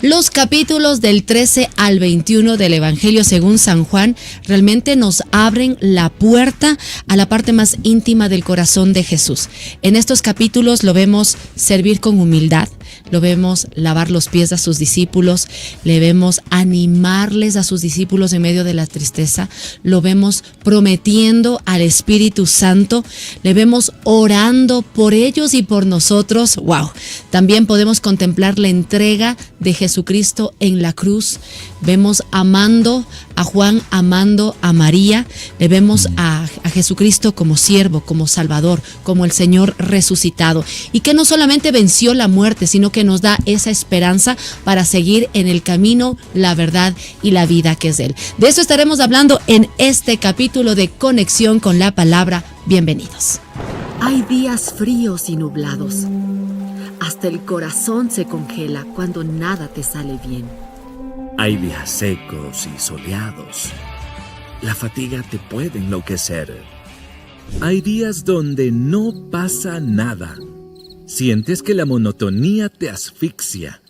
Los capítulos del 13 al 21 del Evangelio según San Juan realmente nos abren la puerta a la parte más íntima del corazón de Jesús. En estos capítulos lo vemos servir con humildad, lo vemos lavar los pies a sus discípulos, le vemos animarles a sus discípulos en medio de la tristeza, lo vemos prometiendo al Espíritu Santo, le vemos orando por ellos y por nosotros. ¡Wow! También podemos contemplar la entrega de Jesucristo en la cruz. Vemos amando a Juan, amando a María. Le vemos a Jesucristo como siervo, como Salvador, como el Señor resucitado. Y que no solamente venció la muerte, sino que nos da esa esperanza para seguir en el camino, la verdad y la vida que es Él. De eso estaremos hablando en este capítulo de Conexión con la Palabra. Bienvenidos. Hay días fríos y nublados. Hasta el corazón se congela cuando nada te sale bien. Hay días secos y soleados. La fatiga te puede enloquecer. Hay días donde no pasa nada. Sientes que la monotonía te asfixia.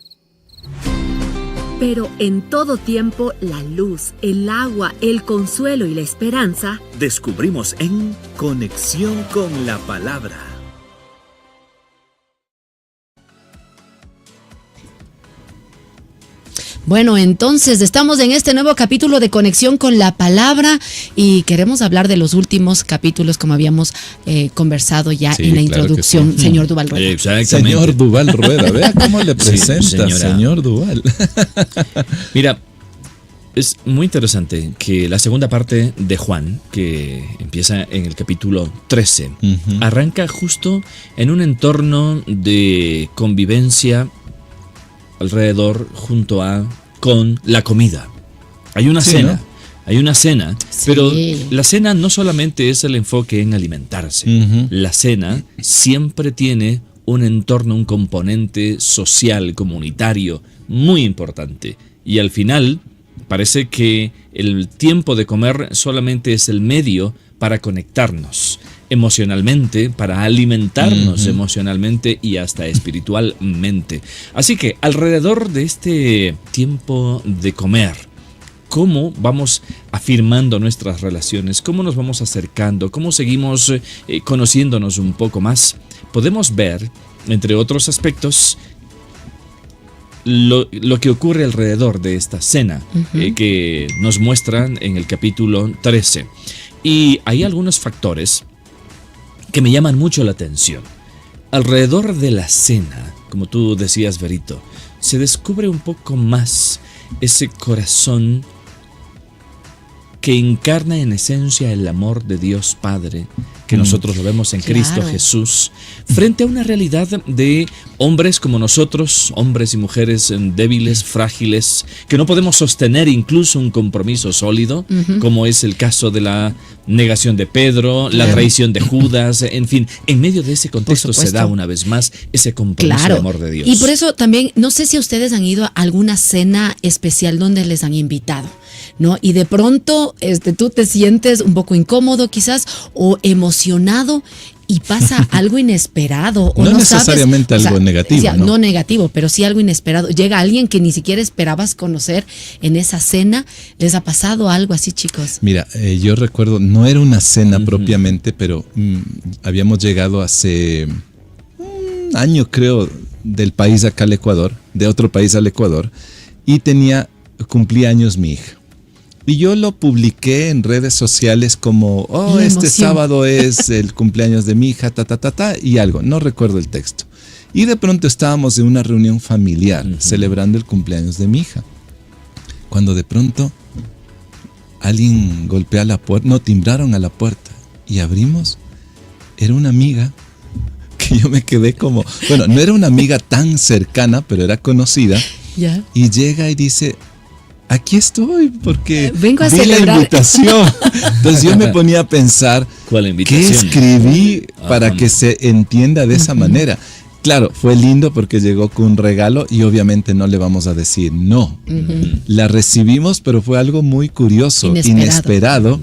Pero en todo tiempo, la luz, el agua, el consuelo y la esperanza descubrimos en Conexión con la Palabra. Bueno, entonces estamos en este nuevo capítulo de Conexión con la Palabra y queremos hablar de los últimos capítulos como habíamos conversado ya en la introducción, señor Duval Rueda. Exactamente. Señor Duval Rueda, vea cómo le presenta, señor Duval. Mira, es muy interesante que la segunda parte de Juan, que empieza en el capítulo 13, arranca justo en un entorno de convivencia alrededor, con la comida. Hay una cena, ¿no? Hay una cena, pero la cena no solamente es el enfoque en alimentarse. La cena siempre tiene un entorno, un componente social, comunitario, muy importante. Y al final, parece que el tiempo de comer solamente es el medio para conectarnos emocionalmente, para alimentarnos emocionalmente y hasta espiritualmente. Así que alrededor de este tiempo de comer, ¿cómo vamos afirmando nuestras relaciones? ¿Cómo nos vamos acercando? ¿Cómo seguimos conociéndonos un poco más? Podemos ver, entre otros aspectos, lo que ocurre alrededor de esta cena que nos muestran en el capítulo 13. Y hay algunos factores que me llaman mucho la atención. Alrededor de la cena, como tú decías, Verito, se descubre un poco más ese corazón que encarna en esencia el amor de Dios Padre, que nosotros lo vemos en Cristo Jesús, frente a una realidad de hombres como nosotros, hombres y mujeres débiles, frágiles, que no podemos sostener incluso un compromiso sólido, como es el caso de la negación de Pedro, la traición de Judas, en fin, en medio de ese contexto se da una vez más ese compromiso de amor de Dios. Y por eso también, no sé si ustedes han ido a alguna cena especial donde les han invitado, ¿no? Y de pronto tú te sientes un poco incómodo quizás o emocionado y pasa algo inesperado. O no necesariamente sabes, algo negativo. No negativo, pero sí algo inesperado. Llega alguien que ni siquiera esperabas conocer en esa cena. ¿Les ha pasado algo así, chicos? Mira, yo recuerdo, no era una cena propiamente, pero habíamos llegado hace un año, creo, del país acá al Ecuador, de otro país al Ecuador, y cumplía años mi hija. Y yo lo publiqué en redes sociales como, este sábado es el cumpleaños de mi hija, y algo, no recuerdo el texto. Y de pronto estábamos en una reunión familiar celebrando el cumpleaños de mi hija. Cuando de pronto alguien golpea la puerta, timbraron a la puerta y abrimos. Era una amiga que yo me quedé como, bueno, no era una amiga tan cercana, pero era conocida. Y llega y dice, aquí estoy porque vengo a vi celebrar la invitación. Entonces yo me ponía a pensar, ¿qué escribí para que se entienda de esa manera? Claro, fue lindo porque llegó con un regalo y obviamente no le vamos a decir no. La recibimos, pero fue algo muy curioso, inesperado,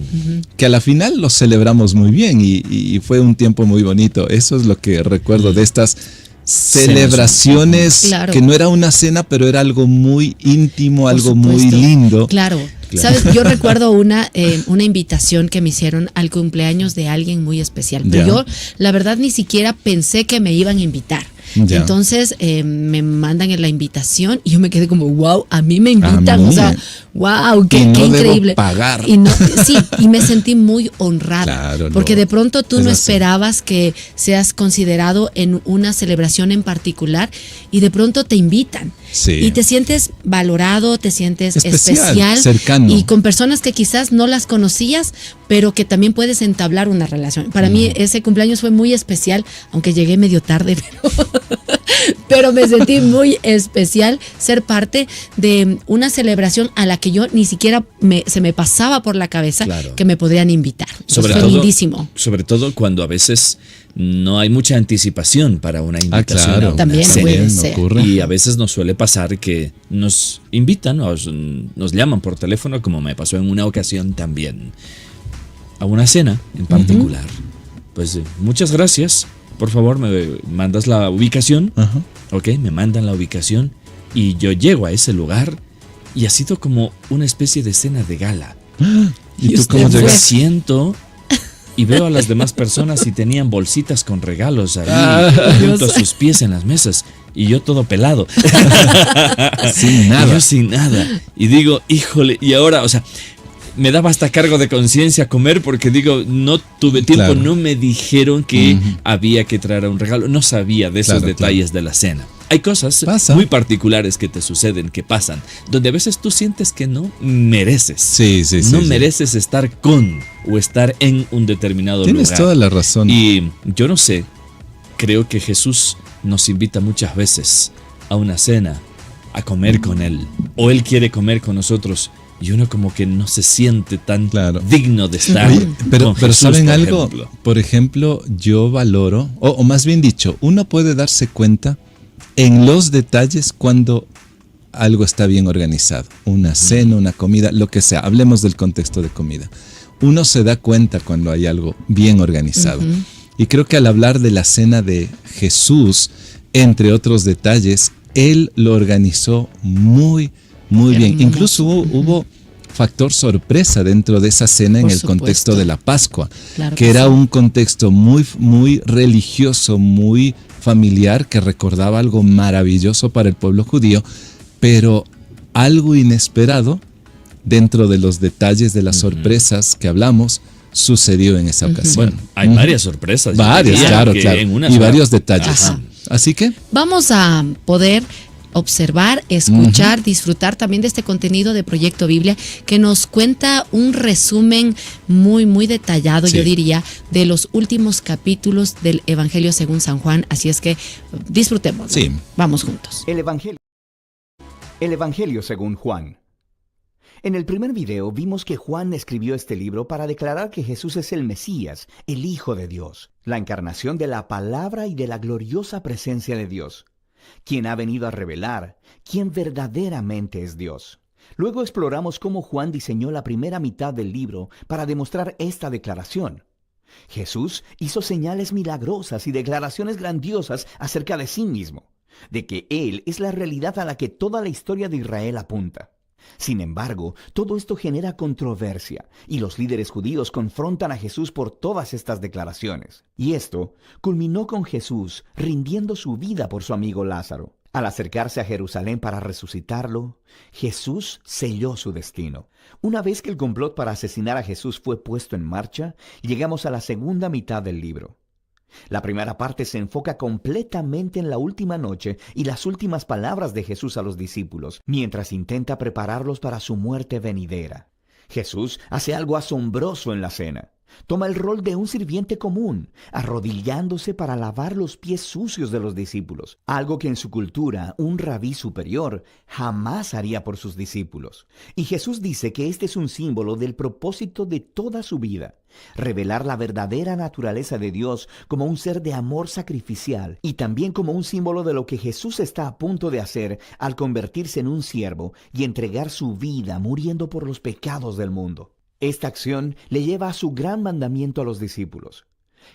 que a la final lo celebramos muy bien y fue un tiempo muy bonito. Eso es lo que recuerdo de estas celebraciones, Claro. que no era una cena, pero era algo muy íntimo, Por algo muy supuesto. lindo. Claro. ¿Sabes? Yo recuerdo una invitación que me hicieron al cumpleaños de alguien muy especial. Pero Ya. yo, la verdad, ni siquiera pensé que me iban a invitar. Ya. Entonces me mandan en la invitación y yo me quedé como, wow, a mí me invitan. A mí. O sea, wow, qué, Y no qué debo increíble. pagar. Y no, sí, y me sentí muy honrada. Claro, porque no, de pronto tú es no así. esperabas que seas considerado en una celebración en particular y de pronto te invitan. Sí. Y te sientes valorado, te sientes Especial, especial, cercano. y con personas que quizás no las conocías, pero que también puedes entablar una relación. Para mí ese cumpleaños fue muy especial, aunque llegué medio tarde, pero me sentí muy especial ser parte de una celebración a la que yo ni siquiera se me pasaba por la cabeza Claro. que me podrían invitar. Sobre fue todo, lindísimo. sobre todo cuando a veces no hay mucha anticipación para una invitación claro. a una También cena. puede ser. ocurre. Y a veces nos suele pasar que nos invitan o nos llaman por teléfono, como me pasó en una ocasión también, a una cena en particular. Pues muchas gracias, por favor me mandas la ubicación. Ajá. Ok, me mandan la ubicación y yo llego a ese lugar y ha sido como una especie de cena de gala. ¿Y ¿Y tú usted cómo fue? Me llegas? siento y veo a las demás personas y tenían bolsitas con regalos ahí Ah, junto a sus pies en las mesas y yo todo pelado. Sin Y nada. yo sin nada. Y digo, híjole, y ahora, o sea, me daba hasta cargo de conciencia comer porque digo, no tuve tiempo, Claro. no me dijeron que Ujú. había que traer un regalo, no sabía de esos Claro, detalles de la cena. Hay cosas Pasa. muy particulares que te suceden, que pasan, donde a veces tú sientes que no mereces. Sí, sí, sí. No sí. mereces estar con o estar en un determinado Tienes lugar. toda la razón. Y yo no sé, creo que Jesús nos invita muchas veces a una cena, a comer con Él, o Él quiere comer con nosotros, y uno como que no se siente tan Claro. digno de estar. Oye, pero con Jesús, ¿saben por algo? ejemplo. Por ejemplo, yo valoro, o más bien dicho, uno puede darse cuenta en los detalles cuando algo está bien organizado. Una cena, una comida, lo que sea. Hablemos del contexto de comida. Uno se da cuenta cuando hay algo bien organizado. Y creo que al hablar de la cena de Jesús, entre otros detalles, Él lo organizó muy, muy bien. Hermoso. Incluso hubo factor sorpresa dentro de esa cena en Por el contexto supuesto. de la Pascua, Claro que que era sí. un contexto muy, muy religioso, muy familiar, que recordaba algo maravilloso para el pueblo judío, pero algo inesperado dentro de los detalles de las sorpresas que hablamos sucedió en esa ocasión. Bueno, hay varias sorpresas. yo Varias, diría claro, que claro. en una Y sola- varios detalles. Ajá. Así que, Vamos a poder observar, escuchar, disfrutar también de este contenido de Proyecto Biblia que nos cuenta un resumen muy, muy detallado, Sí. yo diría, de los últimos capítulos del Evangelio según San Juan. Así es que disfrutemos. Sí. Vamos juntos. El Evangelio según Juan. En el primer video vimos que Juan escribió este libro para declarar que Jesús es el Mesías, el Hijo de Dios, la encarnación de la palabra y de la gloriosa presencia de Dios, quien ha venido a revelar quién verdaderamente es Dios. Luego exploramos cómo Juan diseñó la primera mitad del libro para demostrar esta declaración. Jesús hizo señales milagrosas y declaraciones grandiosas acerca de sí mismo, de que Él es la realidad a la que toda la historia de Israel apunta. Sin embargo, todo esto genera controversia y los líderes judíos confrontan a Jesús por todas estas declaraciones. Y esto culminó con Jesús rindiendo su vida por su amigo Lázaro. Al acercarse a Jerusalén para resucitarlo, Jesús selló su destino. Una vez que el complot para asesinar a Jesús fue puesto en marcha, llegamos a la segunda mitad del libro. La primera parte se enfoca completamente en la última noche y las últimas palabras de Jesús a los discípulos, mientras intenta prepararlos para su muerte venidera. Jesús hace algo asombroso en la cena. Toma el rol de un sirviente común, arrodillándose para lavar los pies sucios de los discípulos, algo que en su cultura un rabí superior jamás haría por sus discípulos. Y Jesús dice que este es un símbolo del propósito de toda su vida, revelar la verdadera naturaleza de Dios como un ser de amor sacrificial y también como un símbolo de lo que Jesús está a punto de hacer al convertirse en un siervo y entregar su vida muriendo por los pecados del mundo. Esta acción le lleva a su gran mandamiento a los discípulos.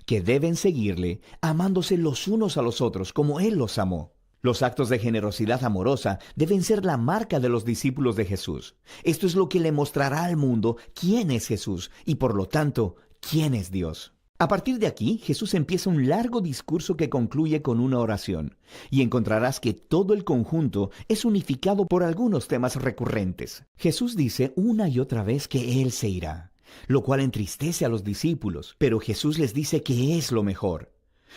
que deben seguirle amándose los unos a los otros como Él los amó. Los actos de generosidad amorosa deben ser la marca de los discípulos de Jesús. Esto es lo que le mostrará al mundo quién es Jesús y por lo tanto, quién es Dios. A partir de aquí, Jesús empieza un largo discurso que concluye con una oración, y encontrarás que todo el conjunto es unificado por algunos temas recurrentes. Jesús dice una y otra vez que Él se irá, lo cual entristece a los discípulos, pero Jesús les dice que es lo mejor,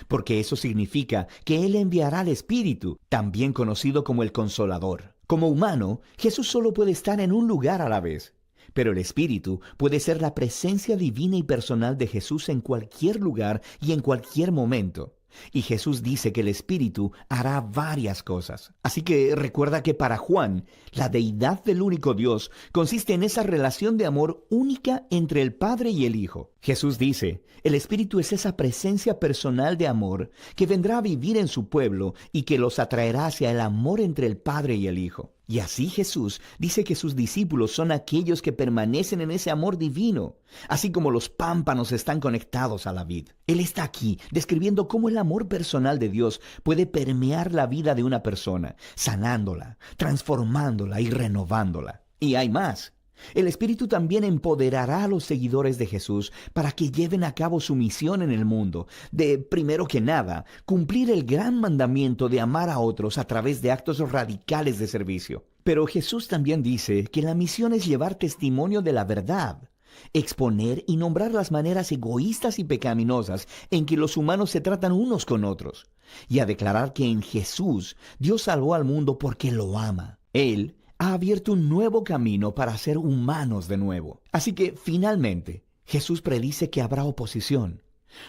porque eso significa que Él enviará al Espíritu, también conocido como el Consolador. Como humano, Jesús solo puede estar en un lugar a la vez. Pero el Espíritu puede ser la presencia divina y personal de Jesús en cualquier lugar y en cualquier momento. Y Jesús dice que el Espíritu hará varias cosas. Así que recuerda que para Juan, la deidad del único Dios consiste en esa relación de amor única entre el Padre y el Hijo. Jesús dice, el Espíritu es esa presencia personal de amor que vendrá a vivir en su pueblo y que los atraerá hacia el amor entre el Padre y el Hijo. Y así Jesús dice que sus discípulos son aquellos que permanecen en ese amor divino, así como los pámpanos están conectados a la vid. Él está aquí describiendo cómo el amor personal de Dios puede permear la vida de una persona, sanándola, transformándola y renovándola. Y hay más. El Espíritu también empoderará a los seguidores de Jesús para que lleven a cabo su misión en el mundo, de, primero que nada, cumplir el gran mandamiento de amar a otros a través de actos radicales de servicio. Pero Jesús también dice que la misión es llevar testimonio de la verdad, exponer y nombrar las maneras egoístas y pecaminosas en que los humanos se tratan unos con otros, y a declarar que en Jesús Dios salvó al mundo porque lo ama. Él ha abierto un nuevo camino para ser humanos de nuevo. Así que, finalmente, Jesús predice que habrá oposición.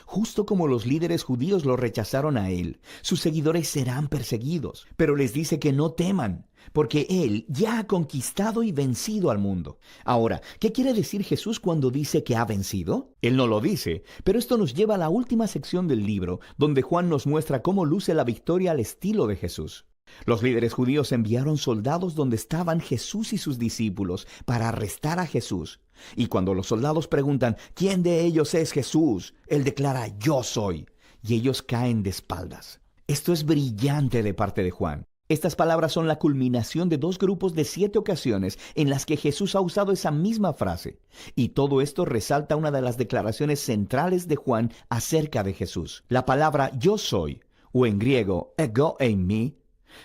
Justo como los líderes judíos lo rechazaron a Él, sus seguidores serán perseguidos. Pero les dice que no teman, porque Él ya ha conquistado y vencido al mundo. Ahora, ¿qué quiere decir Jesús cuando dice que ha vencido? Él no lo dice, pero esto nos lleva a la última sección del libro, donde Juan nos muestra cómo luce la victoria al estilo de Jesús. Los líderes judíos enviaron soldados donde estaban Jesús y sus discípulos para arrestar a Jesús. Y cuando los soldados preguntan, ¿quién de ellos es Jesús?, Él declara, yo soy. Y ellos caen de espaldas. Esto es brillante de parte de Juan. Estas palabras son la culminación de 2 grupos de 7 ocasiones en las que Jesús ha usado esa misma frase. Y todo esto resalta una de las declaraciones centrales de Juan acerca de Jesús. La palabra yo soy, o en griego, ego eimi,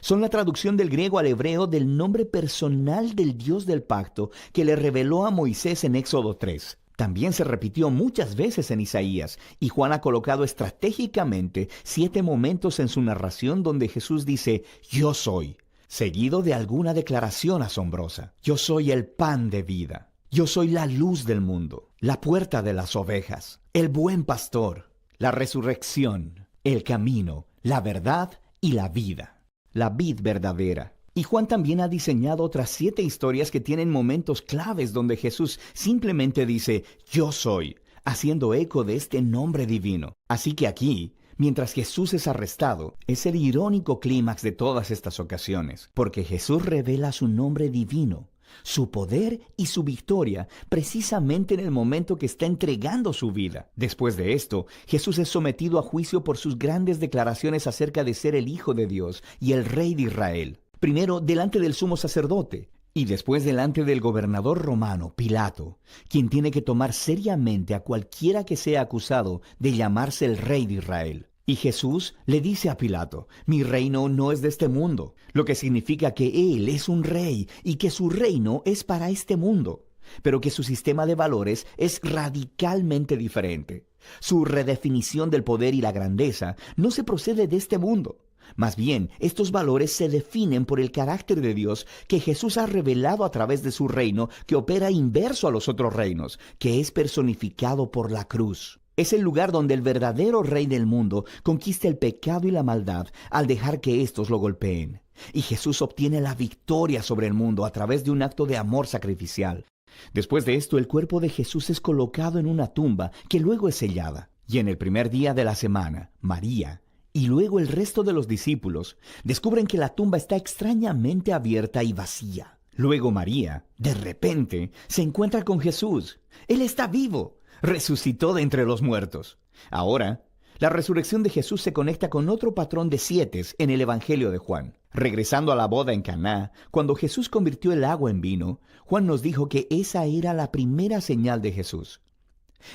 son la traducción del griego al hebreo del nombre personal del Dios del pacto que le reveló a Moisés en Éxodo 3. También se repitió muchas veces en Isaías, y Juan ha colocado estratégicamente 7 momentos en su narración donde Jesús dice, yo soy, seguido de alguna declaración asombrosa. Yo soy el pan de vida. Yo soy la luz del mundo, la puerta de las ovejas, el buen pastor, la resurrección, el camino, la verdad y la vida. La vid verdadera. Y Juan también ha diseñado otras 7 historias que tienen momentos claves donde Jesús simplemente dice, yo soy, haciendo eco de este nombre divino. Así que aquí, mientras Jesús es arrestado, es el irónico clímax de todas estas ocasiones, porque Jesús revela su nombre divino, su poder y su victoria precisamente en el momento que está entregando su vida. Después de esto, Jesús es sometido a juicio por sus grandes declaraciones acerca de ser el Hijo de Dios y el Rey de Israel. Primero delante del sumo sacerdote y después delante del gobernador romano, Pilato, quien tiene que tomar seriamente a cualquiera que sea acusado de llamarse el Rey de Israel. Y Jesús le dice a Pilato, mi reino no es de este mundo, lo que significa que Él es un rey y que su reino es para este mundo, pero que su sistema de valores es radicalmente diferente. Su redefinición del poder y la grandeza no se procede de este mundo. Más bien, estos valores se definen por el carácter de Dios que Jesús ha revelado a través de su reino, que opera inverso a los otros reinos, que es personificado por la cruz. Es el lugar donde el verdadero rey del mundo conquista el pecado y la maldad al dejar que éstos lo golpeen. Y Jesús obtiene la victoria sobre el mundo a través de un acto de amor sacrificial. Después de esto, el cuerpo de Jesús es colocado en una tumba que luego es sellada. Y en el primer día de la semana, María y luego el resto de los discípulos descubren que la tumba está extrañamente abierta y vacía. Luego María, de repente, se encuentra con Jesús. Él está vivo. Resucitó de entre los muertos. Ahora, la resurrección de Jesús se conecta con otro patrón de 7 en el Evangelio de Juan. Regresando a la boda en Caná, cuando Jesús convirtió el agua en vino, Juan nos dijo que esa era la primera señal de Jesús.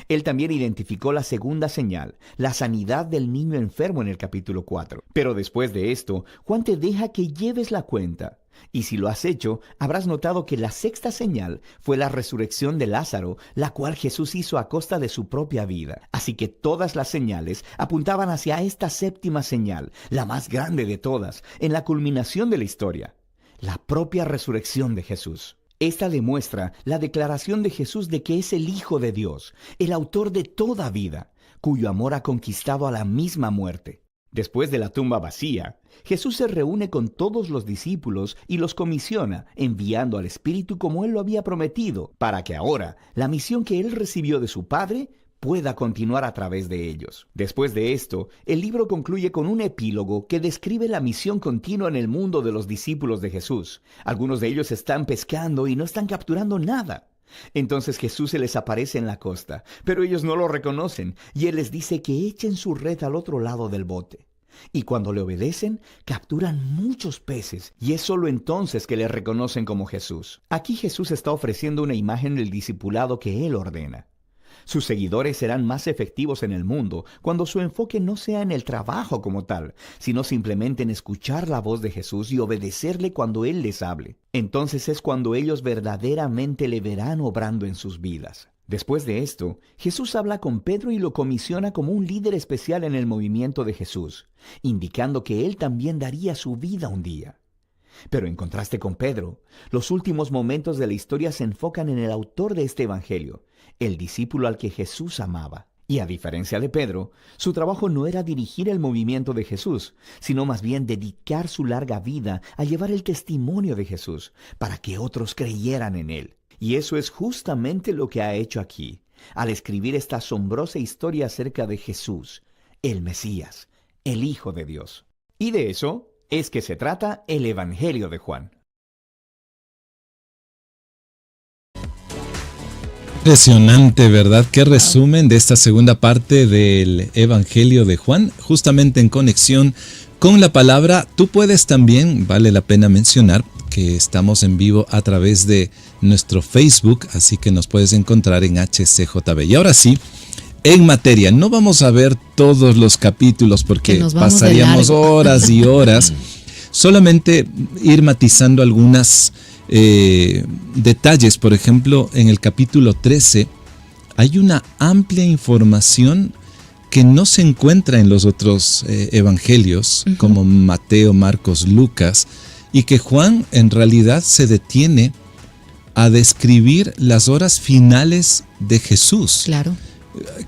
Él también identificó la segunda señal, la sanidad del niño enfermo en el capítulo 4. Pero después de esto, Juan te deja que lleves la cuenta. Y si lo has hecho, habrás notado que la sexta señal fue la resurrección de Lázaro, la cual Jesús hizo a costa de su propia vida. Así que todas las señales apuntaban hacia esta séptima señal, la más grande de todas, en la culminación de la historia, la propia resurrección de Jesús. Esta demuestra la declaración de Jesús de que es el Hijo de Dios, el autor de toda vida, cuyo amor ha conquistado a la misma muerte. Después de la tumba vacía, Jesús se reúne con todos los discípulos y los comisiona, enviando al Espíritu como Él lo había prometido, para que ahora la misión que Él recibió de su Padre pueda continuar a través de ellos. Después de esto, el libro concluye con un epílogo que describe la misión continua en el mundo de los discípulos de Jesús. Algunos de ellos están pescando y no están capturando nada. Entonces Jesús se les aparece en la costa, pero ellos no lo reconocen, y Él les dice que echen su red al otro lado del bote. Y cuando le obedecen, capturan muchos peces, y es solo entonces que le reconocen como Jesús. Aquí Jesús está ofreciendo una imagen del discipulado que Él ordena. Sus seguidores serán más efectivos en el mundo cuando su enfoque no sea en el trabajo como tal, sino simplemente en escuchar la voz de Jesús y obedecerle cuando Él les hable. Entonces es cuando ellos verdaderamente le verán obrando en sus vidas. Después de esto, Jesús habla con Pedro y lo comisiona como un líder especial en el movimiento de Jesús, indicando que él también daría su vida un día. Pero en contraste con Pedro, los últimos momentos de la historia se enfocan en el autor de este evangelio, el discípulo al que Jesús amaba. Y a diferencia de Pedro, su trabajo no era dirigir el movimiento de Jesús, sino más bien dedicar su larga vida a llevar el testimonio de Jesús, para que otros creyeran en él. Y eso es justamente lo que ha hecho aquí, al escribir esta asombrosa historia acerca de Jesús, el Mesías, el Hijo de Dios. Y de eso es que se trata el Evangelio de Juan. Impresionante, ¿verdad? Qué resumen de esta segunda parte del Evangelio de Juan, justamente en conexión con la palabra. Tú puedes también, vale la pena mencionar, que estamos en vivo a través de nuestro Facebook, así que nos puedes encontrar en HCJB. Y ahora sí, en materia, no vamos a ver todos los capítulos porque pasaríamos horas y horas, solamente ir matizando algunas detalles. Por ejemplo, en el capítulo 13 hay una amplia información que no se encuentra en los otros evangelios, como Mateo, Marcos, Lucas, y que Juan en realidad se detiene a describir las horas finales de Jesús. Claro.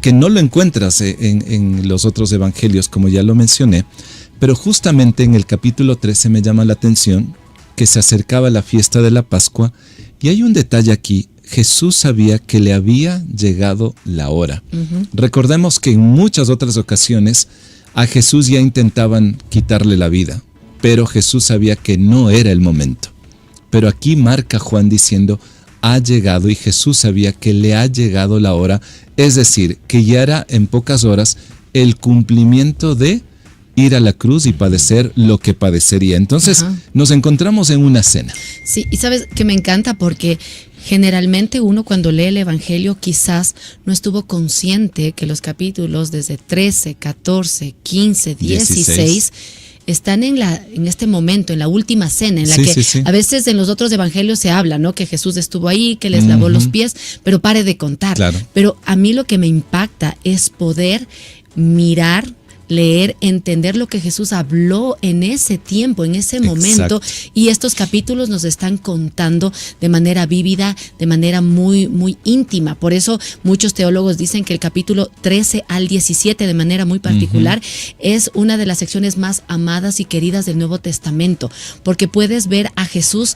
Que no lo encuentras en los otros evangelios, como ya lo mencioné, pero justamente en el capítulo 13 me llama la atención que se acercaba la fiesta de la Pascua, y hay un detalle aquí. Jesús sabía que le había llegado la hora. Recordemos que en muchas otras ocasiones a Jesús ya intentaban quitarle la vida, pero Jesús sabía que no era el momento. Pero aquí marca Juan diciendo, ha llegado, y Jesús sabía que le ha llegado la hora, es decir, que ya era en pocas horas el cumplimiento de ir a la cruz y padecer lo que padecería. Entonces nos encontramos en una cena. Sí, y sabes que me encanta porque generalmente uno cuando lee el Evangelio quizás no estuvo consciente que los capítulos desde 13, 14, 15, 16 están en este momento, en la última cena, en la a veces en los otros evangelios se habla, ¿no? Que Jesús estuvo ahí, que les lavó los pies, pero pare de contar. Claro. Pero a mí lo que me impacta es poder mirar, leer, entender lo que Jesús habló en ese tiempo, en ese momento. Exacto. Y estos capítulos nos están contando de manera vívida, de manera muy, muy íntima. Por eso muchos teólogos dicen que el capítulo 13 al 17, de manera muy particular, es una de las secciones más amadas y queridas del Nuevo Testamento, porque puedes ver a Jesús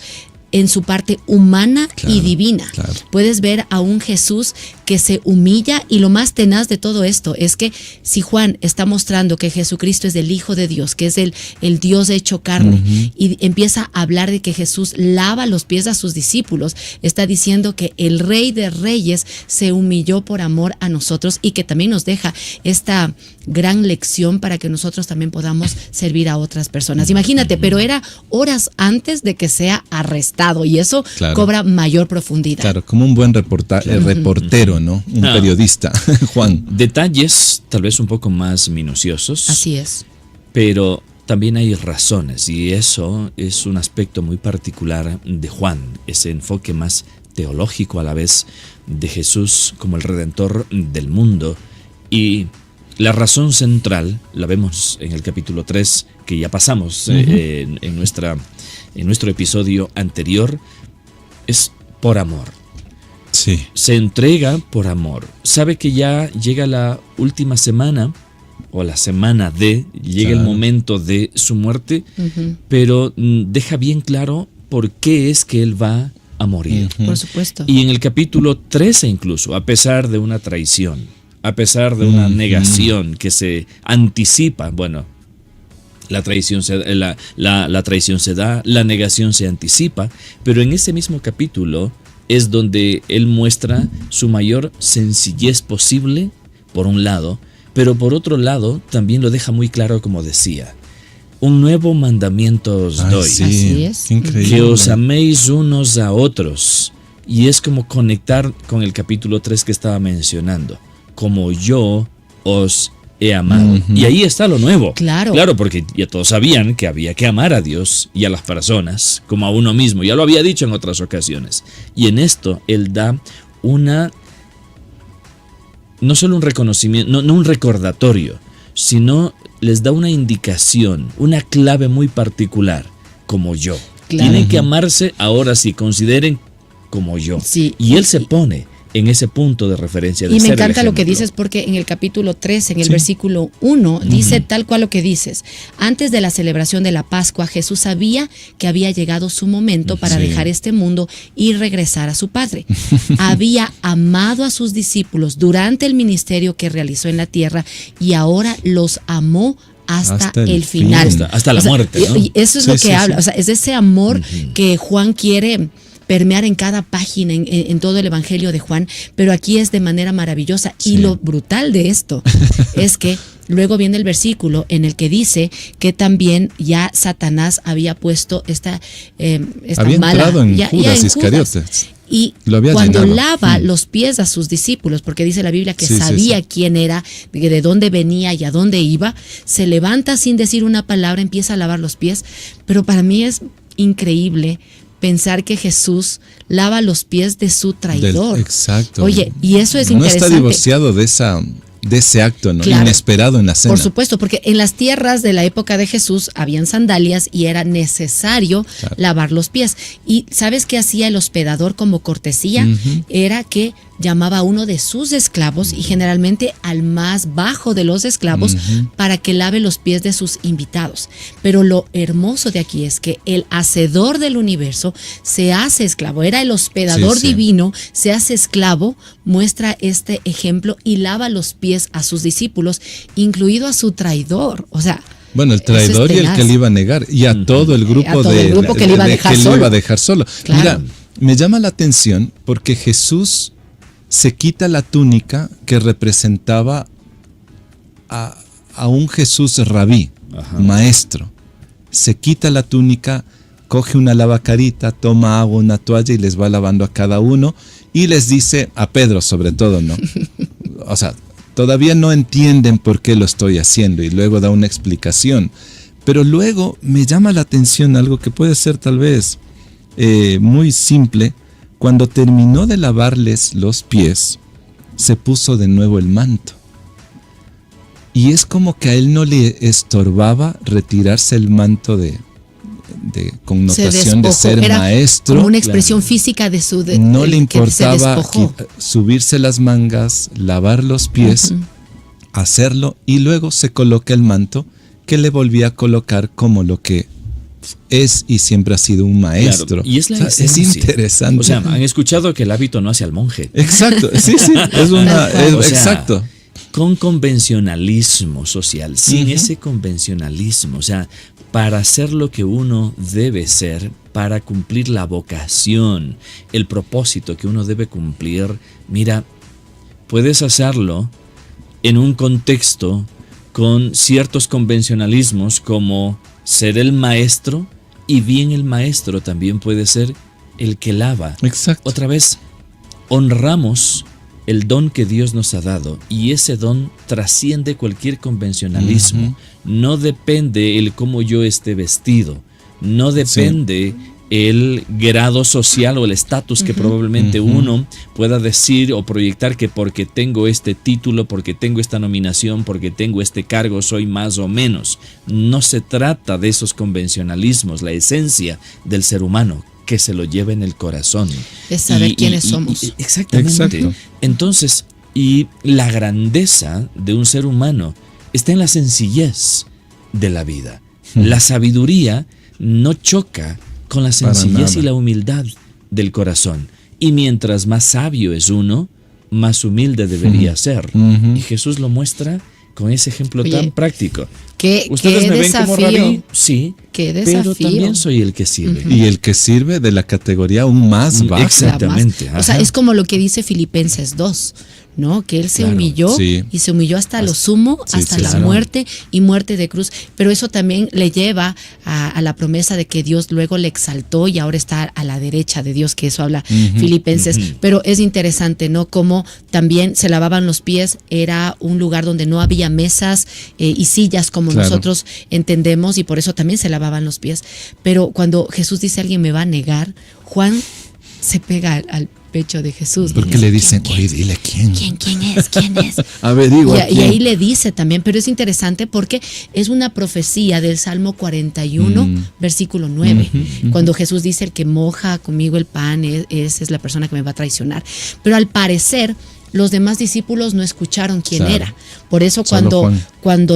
en su parte humana y divina. Claro. Puedes ver a un Jesús que se humilla, y lo más tenaz de todo esto es que si Juan está mostrando que Jesucristo es el Hijo de Dios, que es el Dios hecho carne, y empieza a hablar de que Jesús lava los pies a sus discípulos, está diciendo que el Rey de Reyes se humilló por amor a nosotros, y que también nos deja esta gran lección para que nosotros también podamos servir a otras personas. Imagínate, pero era horas antes de que sea arrestado, y eso cobra mayor profundidad. Claro, como un buen reportero, ¿no? Un periodista, Juan. Detalles tal vez un poco más minuciosos. Así es. Pero también hay razones, y eso es un aspecto muy particular de Juan, ese enfoque más teológico a la vez de Jesús como el Redentor del mundo. Y la razón central la vemos en el capítulo 3, que ya pasamos en nuestro episodio anterior, es por amor. Sí. Se entrega por amor. Sabe que ya llega la última semana, o la semana llega el momento de su muerte, pero deja bien claro por qué es que él va a morir. Por supuesto. Y en el capítulo 13 incluso, a pesar de una traición, a pesar de una negación que se anticipa, bueno, la traición se da, la negación se anticipa, pero en ese mismo capítulo es donde él muestra su mayor sencillez posible, por un lado, pero por otro lado también lo deja muy claro, como decía: un nuevo mandamiento os doy, Sí. Así es. Qué increíble. que os améis unos a otros. Y es como conectar con el capítulo 3 que estaba mencionando: como yo os he amado. Y ahí está lo nuevo. Claro. Claro, porque ya todos sabían que había que amar a Dios y a las personas como a uno mismo. Ya lo había dicho en otras ocasiones. Y en esto él da no solo un reconocimiento, no un recordatorio, sino les da una indicación, una clave muy particular: como yo. Claro. Tienen que amarse ahora sí, consideren como yo. Sí. Y él se pone en ese punto de referencia de Y me ser el encanta lo que ejemplo. dices, porque en el capítulo 3, en el versículo 1, dice tal cual lo que dices: antes de la celebración de la Pascua, Jesús sabía que había llegado su momento para dejar este mundo y regresar a su Padre. Había amado a sus discípulos durante el ministerio que realizó en la tierra, y ahora los amó hasta el final. Hasta la muerte, ¿no? Y eso es lo que habla, o sea, es ese amor que Juan quiere permear en cada página, en todo el Evangelio de Juan, pero aquí es de manera maravillosa. Y lo brutal de esto es que luego viene el versículo en el que dice que también ya Satanás había puesto esta había mala... entrado en ya Judas en Iscariote. Y Lo había cuando llenado. lava los pies a sus discípulos, porque dice la Biblia que Sí, sí, sabía sí. quién era, de dónde venía y a dónde iba, se levanta sin decir una palabra, empieza a lavar los pies. Pero para mí es increíble pensar que Jesús lava los pies de su traidor. Exacto. Oye, y eso es No interesante. está divorciado de ese acto, ¿no? Claro. Inesperado en la cena. Por supuesto, porque en las tierras de la época de Jesús habían sandalias y era necesario lavar los pies. Y ¿sabes qué hacía el hospedador como cortesía? Era que llamaba a uno de sus esclavos, y generalmente al más bajo de los esclavos, para que lave los pies de sus invitados. Pero lo hermoso de aquí es que el hacedor del universo se hace esclavo. Era el hospedador divino, se hace esclavo, muestra este ejemplo y lava los pies a sus discípulos, incluido a su traidor. O sea, bueno, el traidor y el que le iba a negar, y a todo el grupo, que le iba a dejar solo. Claro. Mira, me llama la atención porque Jesús se quita la túnica que representaba a un Jesús rabí, maestro. Se quita la túnica, coge una lavacarita, toma agua, una toalla y les va lavando a cada uno, y les dice, a Pedro sobre todo, ¿no? O sea, todavía no entienden por qué lo estoy haciendo, y luego da una explicación. Pero luego me llama la atención algo que puede ser tal vez muy simple. Cuando terminó de lavarles los pies, se puso de nuevo el manto. Y es como que a él no le estorbaba retirarse el manto de connotación de ser era maestro. como una expresión física de su... No le importaba subirse las mangas, lavar los pies, hacerlo, y luego se coloca el manto que le volvía a colocar como lo que es y siempre ha sido un maestro. Claro, y es la es esencia. interesante. O sea, han escuchado que el hábito no hace al monje. Exacto, sí, es una... O sea, exacto. Con convencionalismo social, sin ese convencionalismo, o sea, para ser lo que uno debe ser, para cumplir la vocación, el propósito que uno debe cumplir, mira, puedes hacerlo en un contexto con ciertos convencionalismos como ser el maestro, y bien el maestro también puede ser el que lava. Exacto. Otra vez, honramos el don que Dios nos ha dado, y ese don trasciende cualquier convencionalismo. No depende el cómo yo esté vestido, no depende el grado social o el estatus que probablemente uno pueda decir o proyectar que porque tengo este título, porque tengo esta nominación, porque tengo este cargo, soy más o menos. No se trata de esos convencionalismos. La esencia del ser humano, que se lo lleva en el corazón, es saber quiénes somos. Exactamente. Exacto. Entonces, y la grandeza de un ser humano está en la sencillez de la vida. La sabiduría no choca con la sencillez y la humildad del corazón. Y mientras más sabio es uno, más humilde debería ser. Y Jesús lo muestra con ese ejemplo tan práctico. ¿Ustedes qué me desafío, ven como rabí? Sí, qué pero desafío. también soy el que sirve. Y el que sirve de la categoría aún más baja. Exactamente. O sea, ajá. es como lo que dice Filipenses 2, ¿no? Que él se Claro, humilló sí. y se humilló hasta lo sumo, sí, hasta sí, la claro. muerte y muerte de cruz. Pero eso también le lleva a la promesa de que Dios luego le exaltó y ahora está a la derecha de Dios, que eso habla Filipenses. Pero es interesante, ¿no? Como también se lavaban los pies, era un lugar donde no había mesas y sillas como Claro. nosotros entendemos, y por eso también se lavaban los pies. Pero cuando Jesús dice alguien me va a negar, Juan se pega al pecho de Jesús. Porque le dicen, oye, dile quién. ¿Quién es? ¿Quién es? Averigua Y quién. ahí le dice también, pero es interesante porque es una profecía del Salmo 41, versículo 9, cuando Jesús dice, el que moja conmigo el pan, esa es la persona que me va a traicionar. Pero al parecer, los demás discípulos no escucharon quién Claro. era. Por eso Solo cuando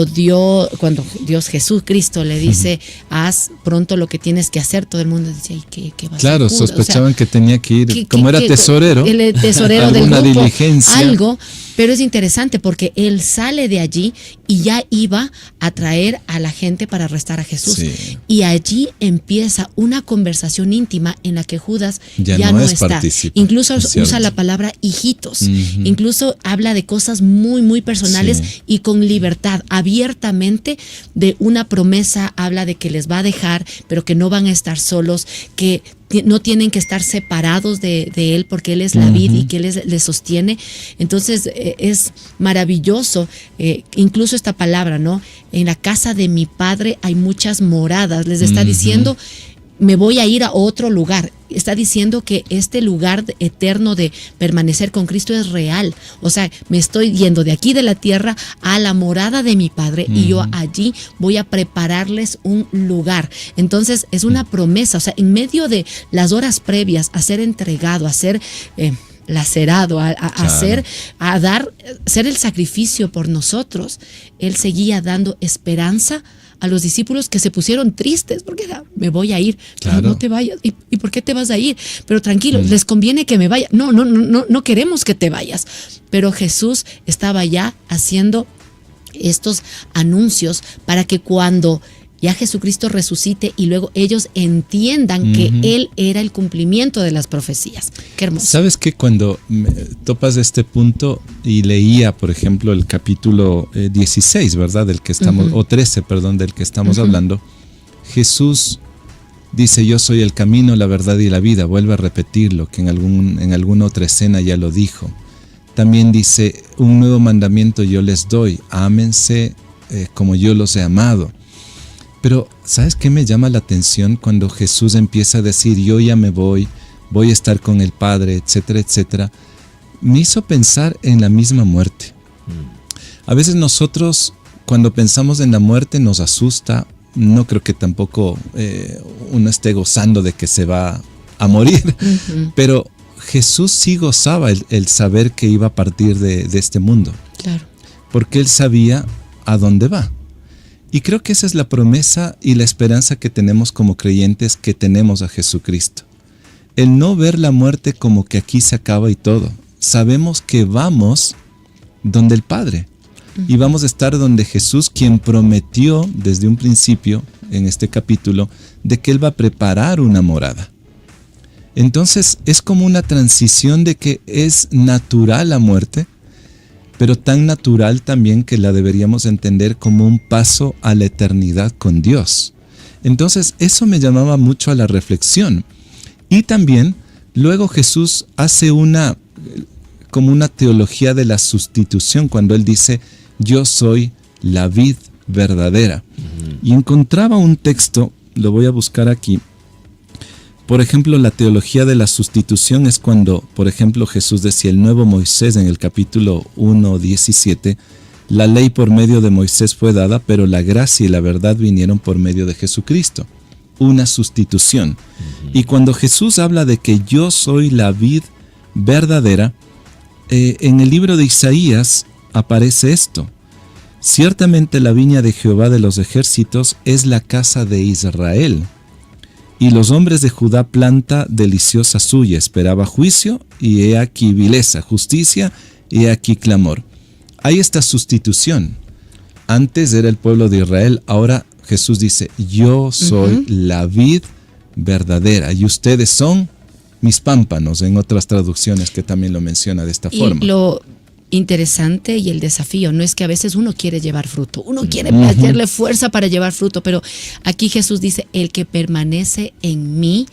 Juan. Dios Jesucristo le dice, haz pronto lo que tienes que hacer, todo el mundo dice, ¿y qué vas a Claro, hacer? sospechaban que tenía que ir, como era que- tesorero, el tesorero del alguna grupo, diligencia. algo, pero es interesante porque él sale de allí y ya iba a traer a la gente para arrestar a Jesús. Sí. Y allí empieza una conversación íntima en la que Judas Ya ya no no es está. partícipe, Incluso es usa cierto. la palabra hijitos. Incluso habla de cosas muy, muy personales Sí. y con libertad, abiertamente, de una promesa. Habla de que les va a dejar, pero que no van a estar solos, que no tienen que estar separados de él, porque él es la vida y que él les sostiene. Entonces es maravilloso, incluso esta palabra, ¿no? En la casa de mi padre hay muchas moradas. Les está diciendo, me voy a ir a otro lugar. Está diciendo que este lugar eterno de permanecer con Cristo es real. O sea, me estoy yendo de aquí de la tierra a la morada de mi Padre y yo allí voy a prepararles un lugar. Entonces es una promesa. O sea, en medio de las horas previas a ser entregado, a ser lacerado, ser el sacrificio por nosotros, él seguía dando esperanza a los discípulos, que se pusieron tristes porque me voy a ir. Claro. Pero no te vayas. ¿Y por qué te vas a ir? Pero tranquilo, les conviene que me vaya. No queremos que te vayas. Pero Jesús estaba ya haciendo estos anuncios para que cuando ya Jesucristo resucite y luego ellos entiendan que Él era el cumplimiento de las profecías. Qué hermoso. ¿Sabes qué? Cuando topas este punto y leía, por ejemplo, el capítulo 16, ¿verdad? Del que estamos, o 13, perdón, del que estamos hablando, Jesús dice, yo soy el camino, la verdad y la vida. Vuelve a repetirlo, que en alguna otra escena ya lo dijo. También dice, un nuevo mandamiento yo les doy, ámense como yo los he amado. Pero, ¿sabes qué me llama la atención cuando Jesús empieza a decir, yo ya me voy a estar con el Padre, etcétera, etcétera? Me hizo pensar en la misma muerte. A veces nosotros, cuando pensamos en la muerte, nos asusta. No creo que tampoco uno esté gozando de que se va a morir. Pero Jesús sí gozaba el saber que iba a partir de este mundo. Claro. Porque Él sabía a dónde va. Y creo que esa es la promesa y la esperanza que tenemos como creyentes, que tenemos a Jesucristo. El no ver la muerte como que aquí se acaba y todo. Sabemos que vamos donde el Padre. Y vamos a estar donde Jesús, quien prometió desde un principio, en este capítulo, de que Él va a preparar una morada. Entonces es como una transición de que es natural la muerte, pero tan natural también que la deberíamos entender como un paso a la eternidad con Dios. Entonces eso me llamaba mucho a la reflexión. Y también luego Jesús hace como una teología de la sustitución cuando Él dice: yo soy la vid verdadera. Y encontraba un texto, lo voy a buscar aquí. Por ejemplo, la teología de la sustitución es cuando, por ejemplo, Jesús decía: el nuevo Moisés, en el capítulo 1:17, la ley por medio de Moisés fue dada, pero la gracia y la verdad vinieron por medio de Jesucristo. Una sustitución. Y cuando Jesús habla de que yo soy la vid verdadera, en el libro de Isaías aparece esto: ciertamente la viña de Jehová de los ejércitos es la casa de Israel, y los hombres de Judá planta deliciosa suya. Esperaba juicio, y he aquí vileza; justicia, y he aquí clamor. Hay esta sustitución. Antes era el pueblo de Israel, ahora Jesús dice: yo soy la vid verdadera, y ustedes son mis pámpanos, en otras traducciones que también lo menciona de esta forma. Lo interesante y el desafío no es que a veces uno quiere llevar fruto, uno quiere meterle fuerza para llevar fruto, pero aquí Jesús dice: el que permanece en mí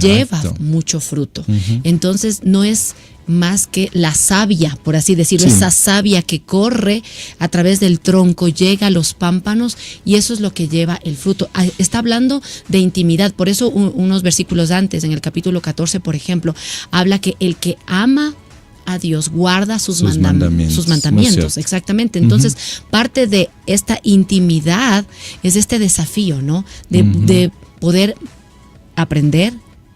lleva mucho fruto. Entonces no es más que la savia, por así decirlo, esa savia que corre a través del tronco, llega a los pámpanos, y eso es lo que lleva el fruto. Está hablando de intimidad, por eso unos versículos antes, en el capítulo 14, por ejemplo, habla que el que ama a Dios guarda sus mandamientos. Exactamente. Entonces, parte de esta intimidad es este desafío, ¿no? De poder aprender,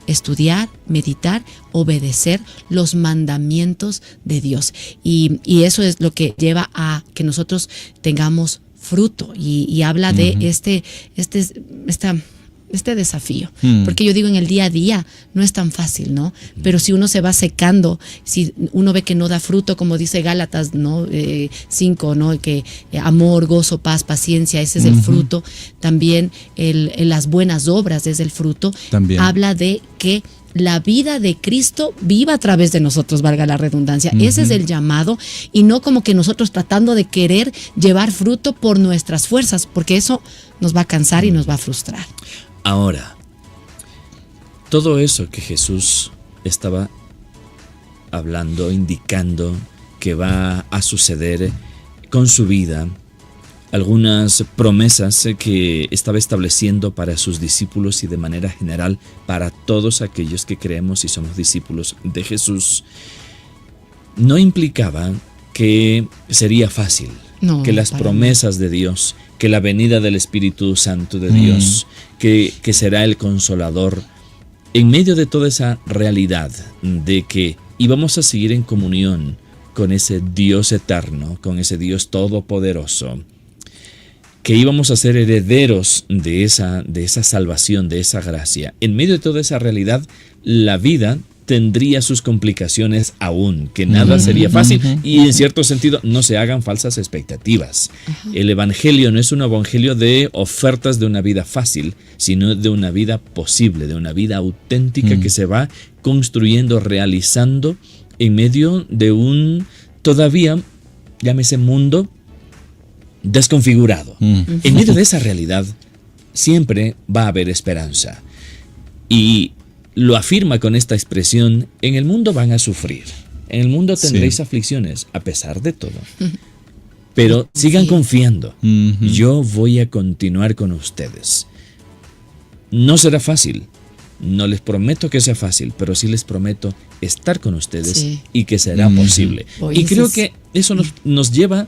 estudiar, meditar, obedecer los mandamientos de Dios. Y eso es lo que lleva a que nosotros tengamos fruto. Y habla de este desafío, porque yo digo, en el día a día no es tan fácil, ¿no? Pero si uno se va secando, si uno ve que no da fruto, como dice Gálatas, ¿no? 5, ¿no? Que amor, gozo, paz, paciencia, ese es el fruto. También las buenas obras es el fruto. También habla de que la vida de Cristo viva a través de nosotros, valga la redundancia. Ese es el llamado, y no como que nosotros tratando de querer llevar fruto por nuestras fuerzas, porque eso nos va a cansar y nos va a frustrar. Ahora, todo eso que Jesús estaba hablando, indicando que va a suceder con su vida, algunas promesas que estaba estableciendo para sus discípulos y de manera general para todos aquellos que creemos y somos discípulos de Jesús, no implicaba que sería fácil, que las promesas de Dios, que la venida del Espíritu Santo de Dios, que será el Consolador, en medio de toda esa realidad de que íbamos a seguir en comunión con ese Dios eterno, con ese Dios todopoderoso, que íbamos a ser herederos de esa salvación, de esa gracia. En medio de toda esa realidad, la vida tendría sus complicaciones aún, que nada sería fácil, y en cierto sentido no se hagan falsas expectativas. El Evangelio no es un Evangelio de ofertas de una vida fácil, sino de una vida posible, de una vida auténtica que se va construyendo, realizando en medio de un todavía, llámese mundo, desconfigurado. En medio de esa realidad siempre va a haber esperanza. Y lo afirma con esta expresión: en el mundo van a sufrir, en el mundo tendréis aflicciones, a pesar de todo. Pero sigan confiando, yo voy a continuar con ustedes. No será fácil, no les prometo que sea fácil, pero sí les prometo estar con ustedes y que será posible. Y creo que eso nos lleva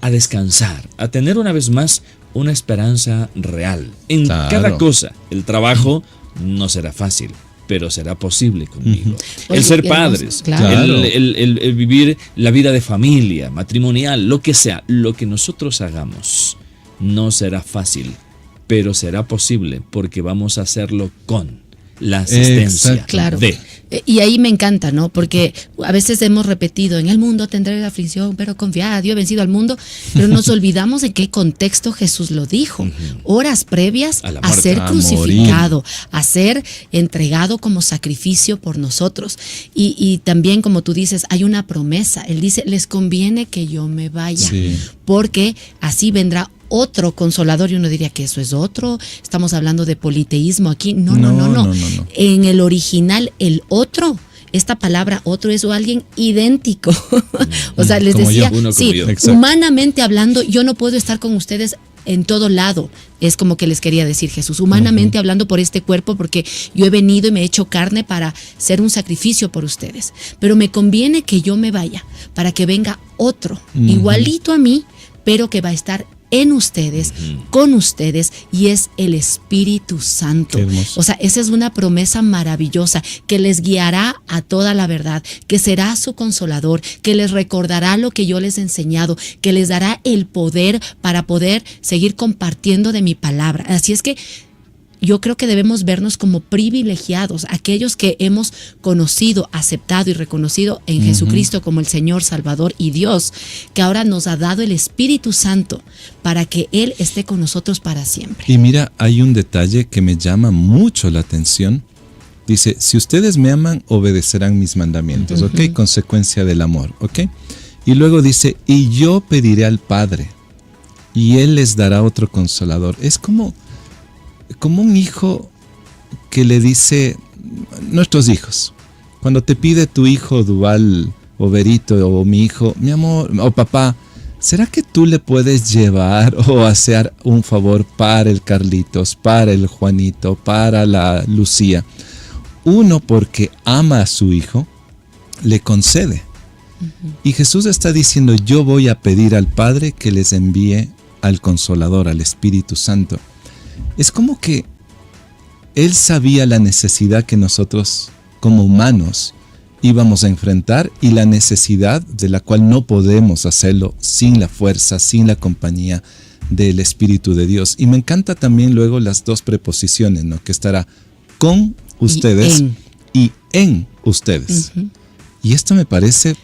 a descansar, a tener una vez más una esperanza real en cada cosa. El trabajo no será fácil, pero será posible conmigo. El ser padres, el vivir la vida de familia, matrimonial, lo que sea, lo que nosotros hagamos, No será fácil, pero será posible porque vamos a hacerlo con la asistencia Claro. de. Y ahí me encanta, ¿no? Porque a veces hemos repetido, en el mundo tendré aflicción, pero confiad, yo he vencido al mundo, pero nos olvidamos en qué contexto Jesús lo dijo. Horas previas A la a muerte, ser a crucificado, a ser entregado como sacrificio por nosotros. Y también, como tú dices, hay una promesa. Él dice, les conviene que yo me vaya, Sí. porque así vendrá otro consolador. Y uno diría que eso es otro, estamos hablando de politeísmo aquí. No. No. En el original, el otro, esta palabra otro es alguien idéntico. O sea, les Como decía, yo, uno como sí, yo. Exacto. humanamente hablando, yo no puedo estar con ustedes en todo lado. Es como que les quería decir Jesús, humanamente hablando por este cuerpo, porque yo he venido y me he hecho carne para ser un sacrificio por ustedes. Pero me conviene que yo me vaya para que venga otro, igualito a mí, pero que va a estar en ustedes, con ustedes, y es el Espíritu Santo. Qué hermoso. O sea, esa es una promesa maravillosa que les guiará a toda la verdad, que será su consolador, que les recordará lo que yo les he enseñado, que les dará el poder para poder seguir compartiendo de mi palabra. Así es que yo creo que debemos vernos como privilegiados, aquellos que hemos conocido, aceptado y reconocido en Jesucristo como el Señor, Salvador y Dios, que ahora nos ha dado el Espíritu Santo para que Él esté con nosotros para siempre. Y mira, hay un detalle que me llama mucho la atención. Dice, si ustedes me aman, obedecerán mis mandamientos, ¿ok? Consecuencia del amor, ¿ok? Y luego dice, y yo pediré al Padre, y Él les dará otro consolador. Es como un hijo que le dice, nuestros hijos, cuando te pide tu hijo Duval o Berito o mi hijo, mi amor, o papá, ¿será que tú le puedes llevar o hacer un favor para el Carlitos, para el Juanito, para la Lucía? Uno, porque ama a su hijo, le concede. Y Jesús está diciendo, yo voy a pedir al Padre que les envíe al Consolador, al Espíritu Santo. Es como que Él sabía la necesidad que nosotros como humanos íbamos a enfrentar y la necesidad de la cual no podemos hacerlo sin la fuerza, sin la compañía del Espíritu de Dios. Y me encanta también luego las dos preposiciones, ¿no? Que estará con ustedes y en ustedes. Y esto me parece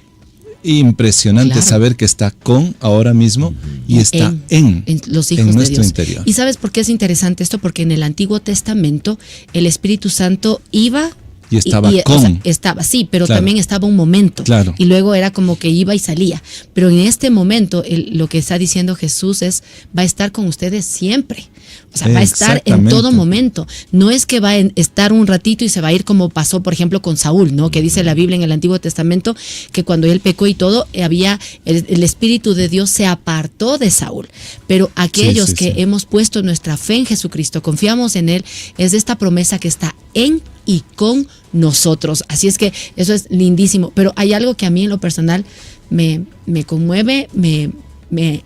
impresionante, Claro. saber que está con ahora mismo y está en los hijos en de nuestro Dios. interior. ¿Y sabes por qué es interesante esto? Porque en el Antiguo Testamento el Espíritu Santo iba Y estaba o con. sea, estaba, sí, pero Claro. también estaba un momento. Claro. Y luego era como que iba y salía. Pero en este momento, lo que está diciendo Jesús es, va a estar con ustedes siempre. O sea, va a estar en Exactamente. todo momento. No es que va a estar un ratito y se va a ir como pasó, por ejemplo, con Saúl, ¿no? Que dice la Biblia en el Antiguo Testamento que cuando él pecó y todo, había el Espíritu de Dios se apartó de Saúl. Pero aquellos Sí, que sí. hemos puesto nuestra fe en Jesucristo, confiamos en Él, es de esta promesa que está en y con nosotros. Así es que eso es lindísimo. Pero hay algo que a mí en lo personal me conmueve, me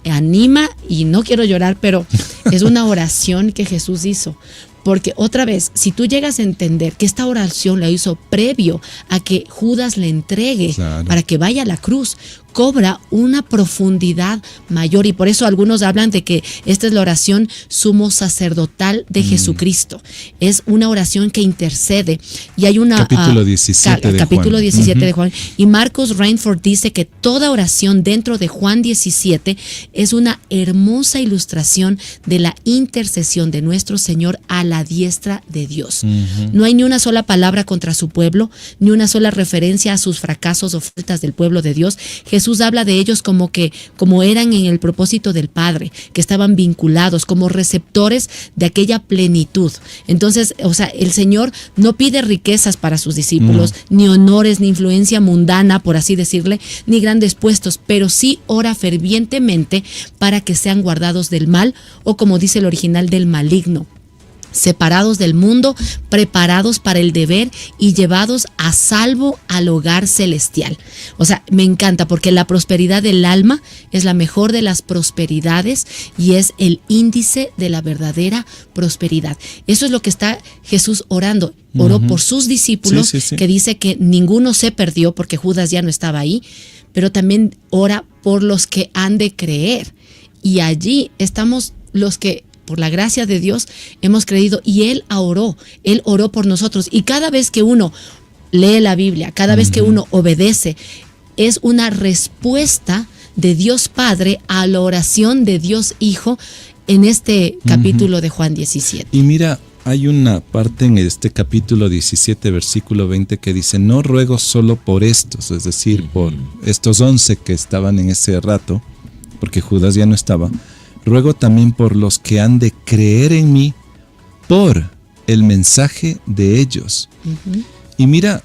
anima y no quiero llorar, pero es una oración que Jesús hizo. Porque otra vez, si tú llegas a entender que esta oración la hizo previo a que Judas le entregue Claro. para que vaya a la cruz, cobra una profundidad mayor. Y por eso algunos hablan de que esta es la oración sumo sacerdotal de Jesucristo. Es una oración que intercede. Y hay una... Capítulo 17 de capítulo Juan. 17 de Juan. Y Marcus Rainford dice que toda oración dentro de Juan 17 es una hermosa ilustración de la intercesión de nuestro Señor a la diestra de Dios. No hay ni una sola palabra contra su pueblo, ni una sola referencia a sus fracasos o faltas del pueblo de Dios. Jesús habla de ellos como eran en el propósito del Padre, que estaban vinculados como receptores de aquella plenitud. Entonces, o sea, el Señor no pide riquezas para sus discípulos, ni honores, ni influencia mundana, por así decirle, ni grandes puestos, pero sí ora fervientemente para que sean guardados del mal, o como dice el original, del maligno. Separados del mundo, preparados para el deber y llevados a salvo al hogar celestial. O sea, me encanta porque la prosperidad del alma es la mejor de las prosperidades y es el índice de la verdadera prosperidad. Eso es lo que está Jesús orando. Oró por sus discípulos, Sí. que dice que ninguno se perdió porque Judas ya no estaba ahí, pero también ora por los que han de creer. Y allí estamos los que por la gracia de Dios hemos creído, y Él oró por nosotros. Y cada vez que uno lee la Biblia, cada vez que uno obedece, es una respuesta de Dios Padre a la oración de Dios Hijo en este capítulo de Juan 17. Y mira, hay una parte en este capítulo 17, versículo 20, que dice: no ruego solo por estos, es decir, por estos 11 que estaban en ese rato, porque Judas ya no estaba, ruego también por los que han de creer en mí por el mensaje de ellos. Y mira,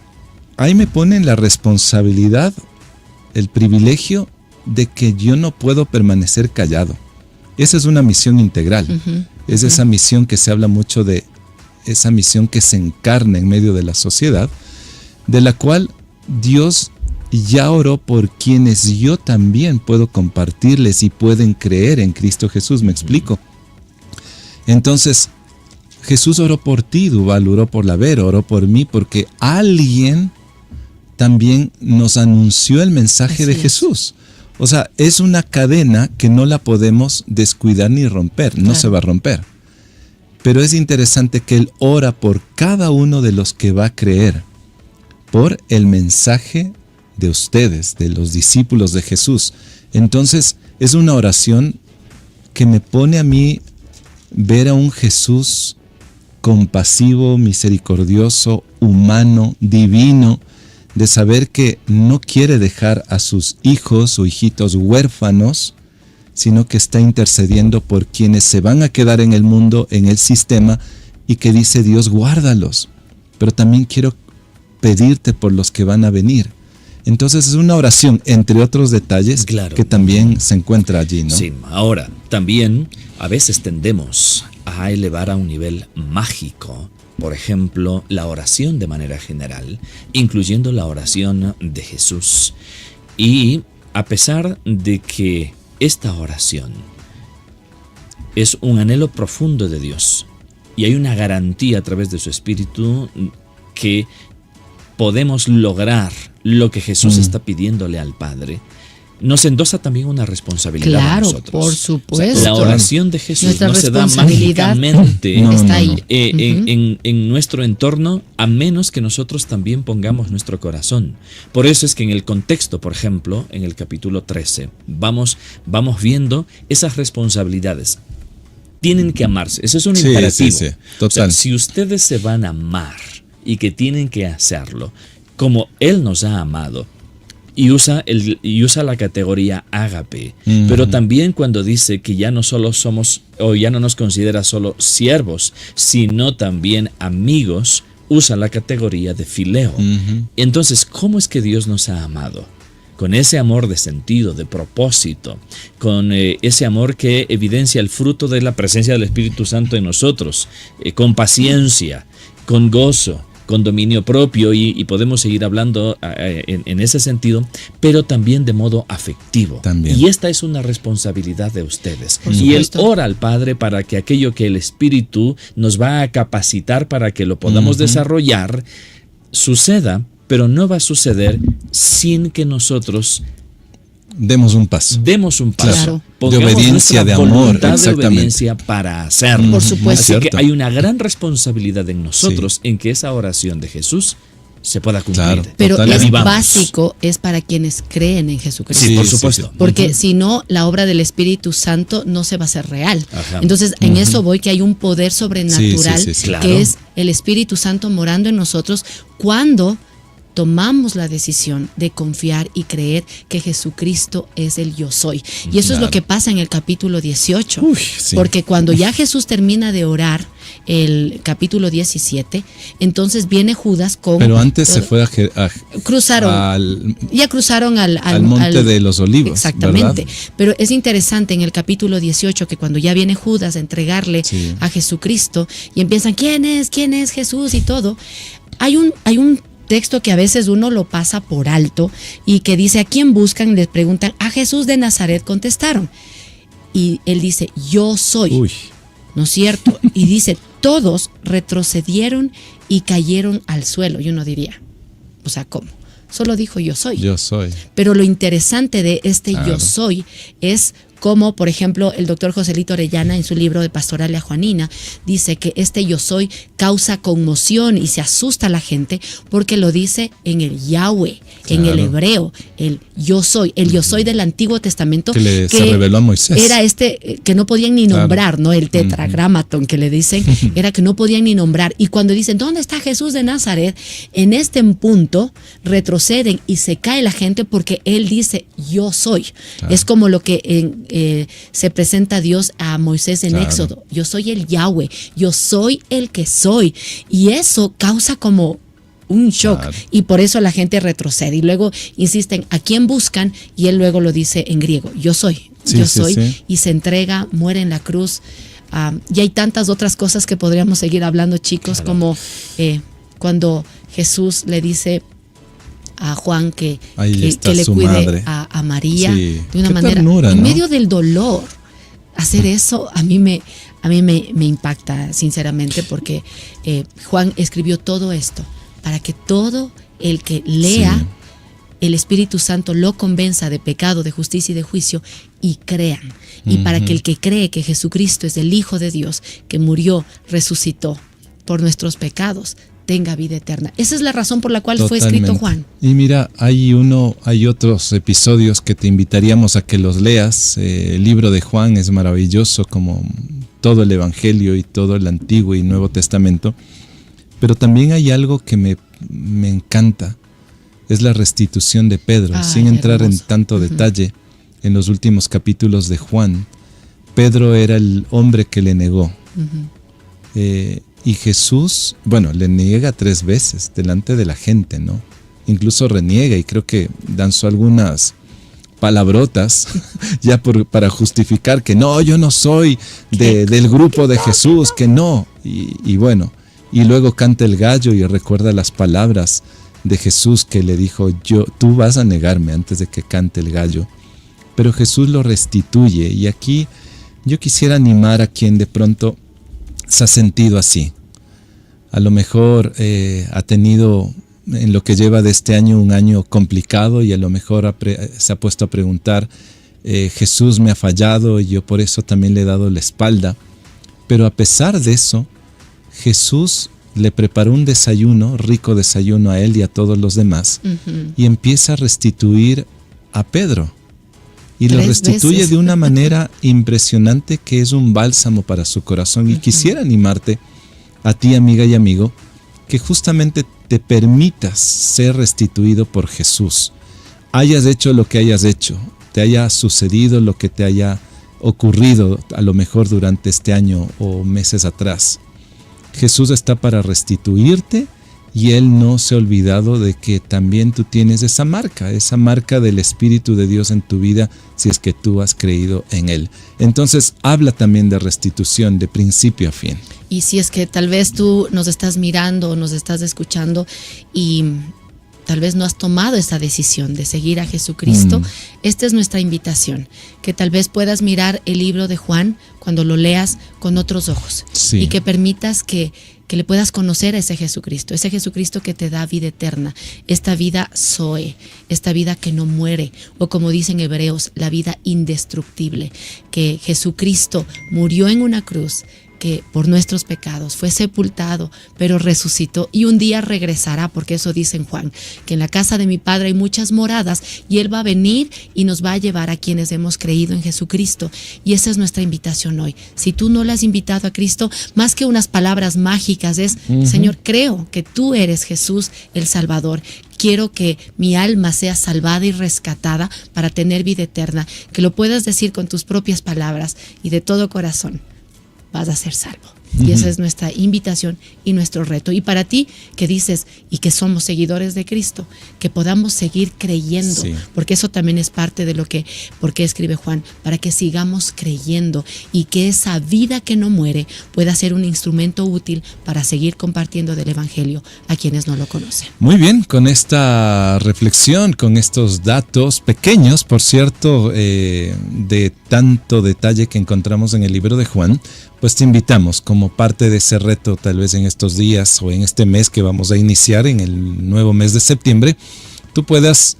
ahí me ponen la responsabilidad, el privilegio de que yo no puedo permanecer callado. Esa es una misión integral. Es esa misión que se habla mucho de, esa misión que se encarna en medio de la sociedad, de la cual Dios ya oró por quienes yo también puedo compartirles y pueden creer en Cristo Jesús. ¿Me explico? Entonces, Jesús oró por ti, Duval, oró por la Vero, oró por mí, porque alguien también nos anunció el mensaje de Jesús. O sea, es una cadena que no la podemos descuidar ni romper, no se va a romper. Pero es interesante que Él ora por cada uno de los que va a creer, por el mensaje de ustedes, de los discípulos de Jesús. Entonces, es una oración que me pone a mí ver a un Jesús compasivo, misericordioso, humano, divino, de saber que no quiere dejar a sus hijos o hijitos huérfanos, sino que está intercediendo por quienes se van a quedar en el mundo, en el sistema, y que dice: Dios, guárdalos, pero también quiero pedirte por los que van a venir. Entonces es una oración, entre otros detalles, que también se encuentra allí, ¿no? Sí, ahora, también a veces tendemos a elevar a un nivel mágico, por ejemplo, la oración de manera general, incluyendo la oración de Jesús. Y a pesar de que esta oración es un anhelo profundo de Dios, y hay una garantía a través de su Espíritu que podemos lograr lo que Jesús está pidiéndole al Padre, nos endosa también una responsabilidad a nosotros. Por supuesto. O sea, la oración de Jesús nuestra no se da responsabilidad mágicamente está ahí. En nuestro entorno, a menos que nosotros también pongamos nuestro corazón. Por eso es que en el contexto, por ejemplo, en el capítulo 13, vamos viendo esas responsabilidades. Tienen que amarse. Eso es un imperativo. Sí, total. O sea, si ustedes se van a amar y que tienen que hacerlo como Él nos ha amado, y usa la categoría ágape, pero también cuando dice que ya no solo somos, o ya no nos considera solo siervos, sino también amigos, usa la categoría de fileo. Entonces, ¿cómo es que Dios nos ha amado? Con ese amor de sentido, de propósito, con ese amor que evidencia el fruto de la presencia del Espíritu Santo en nosotros, con paciencia, con gozo, con dominio propio, y podemos seguir hablando en ese sentido, pero también de modo afectivo. También. Y esta es una responsabilidad de ustedes. Y Él ora al Padre para que aquello que el Espíritu nos va a capacitar para que lo podamos desarrollar, suceda, pero no va a suceder sin que nosotros demos un paso. Claro. De obediencia, de amor, de obediencia para hacerlo. Por supuesto. Así que hay una gran responsabilidad en nosotros en que esa oración deJesús se pueda cumplir. Claro, pero es vivamos. básico, es para quienes creen en Jesucristo. Sí, por supuesto. Porque si no, la obra del Espíritu Santo no se va a hacer real. Ajá. Entonces, en eso voy, que hay un poder sobrenatural, Claro. que es el Espíritu Santo morando en nosotros cuando tomamos la decisión de confiar y creer que Jesucristo es el yo soy. Y eso es lo que pasa en el capítulo 18. Porque cuando ya Jesús termina de orar el capítulo 17, entonces viene Judas con... Pero antes se fue cruzaron al monte de los olivos. Exactamente. ¿verdad? Pero es interesante en el capítulo 18 que cuando ya viene Judas a entregarle a Jesucristo y empiezan, ¿quién es Jesús? Y todo. Hay un texto que a veces uno lo pasa por alto y que dice: ¿a quién buscan? Les preguntan, a Jesús de Nazaret contestaron. Y él dice: yo soy. ¿No es cierto? Y dice: todos retrocedieron y cayeron al suelo. Y uno diría, o sea, ¿cómo? Solo dijo yo soy. Yo soy. Pero lo interesante de este yo soy es como por ejemplo el doctor Joselito Orellana en su libro de Pastoral a Juanina dice que este yo soy causa conmoción y se asusta a la gente porque lo dice en el Yahweh, en el hebreo, el yo soy del Antiguo Testamento que se reveló a Moisés. Era que no podían ni nombrar, ¿no? El tetragramaton que le dicen, era que no podían ni nombrar. Y cuando dicen, ¿dónde está Jesús de Nazaret? En este punto retroceden y se cae la gente porque él dice, yo soy. Claro. Es como lo que se presenta a Dios a Moisés en Éxodo. Yo soy el Yahweh, yo soy el que soy. Y eso causa como un shock, y por eso la gente retrocede y luego insisten a quién buscan y él luego lo dice en griego, yo soy, y se entrega, muere en la cruz. Y hay tantas otras cosas que podríamos seguir hablando, chicos, como cuando Jesús le dice a Juan que le cuide a María de una manera ternura, en medio del dolor. Hacer eso a mí me impacta sinceramente porque Juan escribió todo esto para que todo el que lea, el Espíritu Santo lo convenza de pecado, de justicia y de juicio y crean. Y para que el que cree que Jesucristo es el Hijo de Dios, que murió, resucitó por nuestros pecados, tenga vida eterna. Esa es la razón por la cual fue escrito Juan. Y mira, hay otros episodios que te invitaríamos a que los leas. El libro de Juan es maravilloso, como todo el Evangelio y todo el Antiguo y Nuevo Testamento. Pero también hay algo que me encanta, es la restitución de Pedro. Sin entrar en tanto detalle, en los últimos capítulos de Juan, Pedro era el hombre que le negó. Y Jesús, le niega 3 veces delante de la gente, ¿no? Incluso reniega y creo que lanzó algunas palabrotas ya para justificar que no, yo no soy del grupo de Jesús, que no. Y luego canta el gallo y recuerda las palabras de Jesús que le dijo, tú vas a negarme antes de que cante el gallo. Pero Jesús lo restituye y aquí yo quisiera animar a quien de pronto se ha sentido así. A lo mejor ha tenido en lo que lleva de este año un año complicado y a lo mejor se ha puesto a preguntar, Jesús me ha fallado y yo por eso también le he dado la espalda. Pero a pesar de eso, Jesús le preparó un desayuno, rico desayuno a él y a todos los demás, y empieza a restituir a Pedro. Y lo restituye de una manera impresionante que es un bálsamo para su corazón. Y quisiera animarte a ti, amiga y amigo, que justamente te permitas ser restituido por Jesús. Hayas hecho lo que hayas hecho, te haya sucedido lo que te haya ocurrido a lo mejor durante este año o meses atrás. Jesús está para restituirte y Él no se ha olvidado de que también tú tienes esa marca del Espíritu de Dios en tu vida si es que tú has creído en Él. Entonces habla también de restitución de principio a fin. Y si es que tal vez tú nos estás mirando o nos estás escuchando y tal vez no has tomado esa decisión de seguir a Jesucristo, esta es nuestra invitación, que tal vez puedas mirar el libro de Juan cuando lo leas con otros ojos y que permitas que le puedas conocer a ese Jesucristo que te da vida eterna, esta vida Zoe, esta vida que no muere, o como dicen hebreos, la vida indestructible, que Jesucristo murió en una cruz, que por nuestros pecados fue sepultado, pero resucitó y un día regresará, porque eso dice en Juan, que en la casa de mi Padre hay muchas moradas y Él va a venir y nos va a llevar a quienes hemos creído en Jesucristo. Y esa es nuestra invitación hoy. Si tú no le has invitado a Cristo, más que unas palabras mágicas es, Señor, creo que tú eres Jesús el Salvador. Quiero que mi alma sea salvada y rescatada para tener vida eterna, que lo puedas decir con tus propias palabras y de todo corazón. Vas a ser salvo. Y esa es nuestra invitación y nuestro reto. Y para ti que dices y que somos seguidores de Cristo, que podamos seguir creyendo, porque eso también es parte de porque escribe Juan, para que sigamos creyendo y que esa vida que no muere pueda ser un instrumento útil para seguir compartiendo del Evangelio a quienes no lo conocen. Muy bien, con esta reflexión, con estos datos pequeños, por cierto, de tanto detalle que encontramos en el libro de Juan, pues te invitamos como parte de ese reto, tal vez en estos días o en este mes que vamos a iniciar, en el nuevo mes de septiembre, tú puedas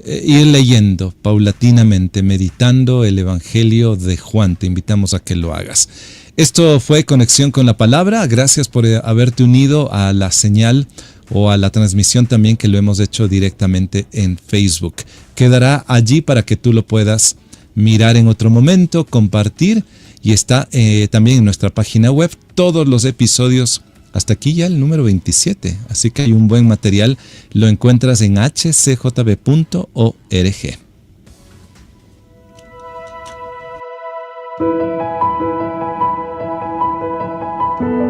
ir leyendo paulatinamente, meditando el Evangelio de Juan. Te invitamos a que lo hagas. Esto fue Conexión con la Palabra. Gracias por haberte unido a la señal o a la transmisión también, que lo hemos hecho directamente en Facebook. Quedará allí para que tú lo puedas mirar en otro momento, compartir, y está también en nuestra página web todos los episodios. Hasta aquí ya el número 27, así que hay un buen material. Lo encuentras en hcjb.org.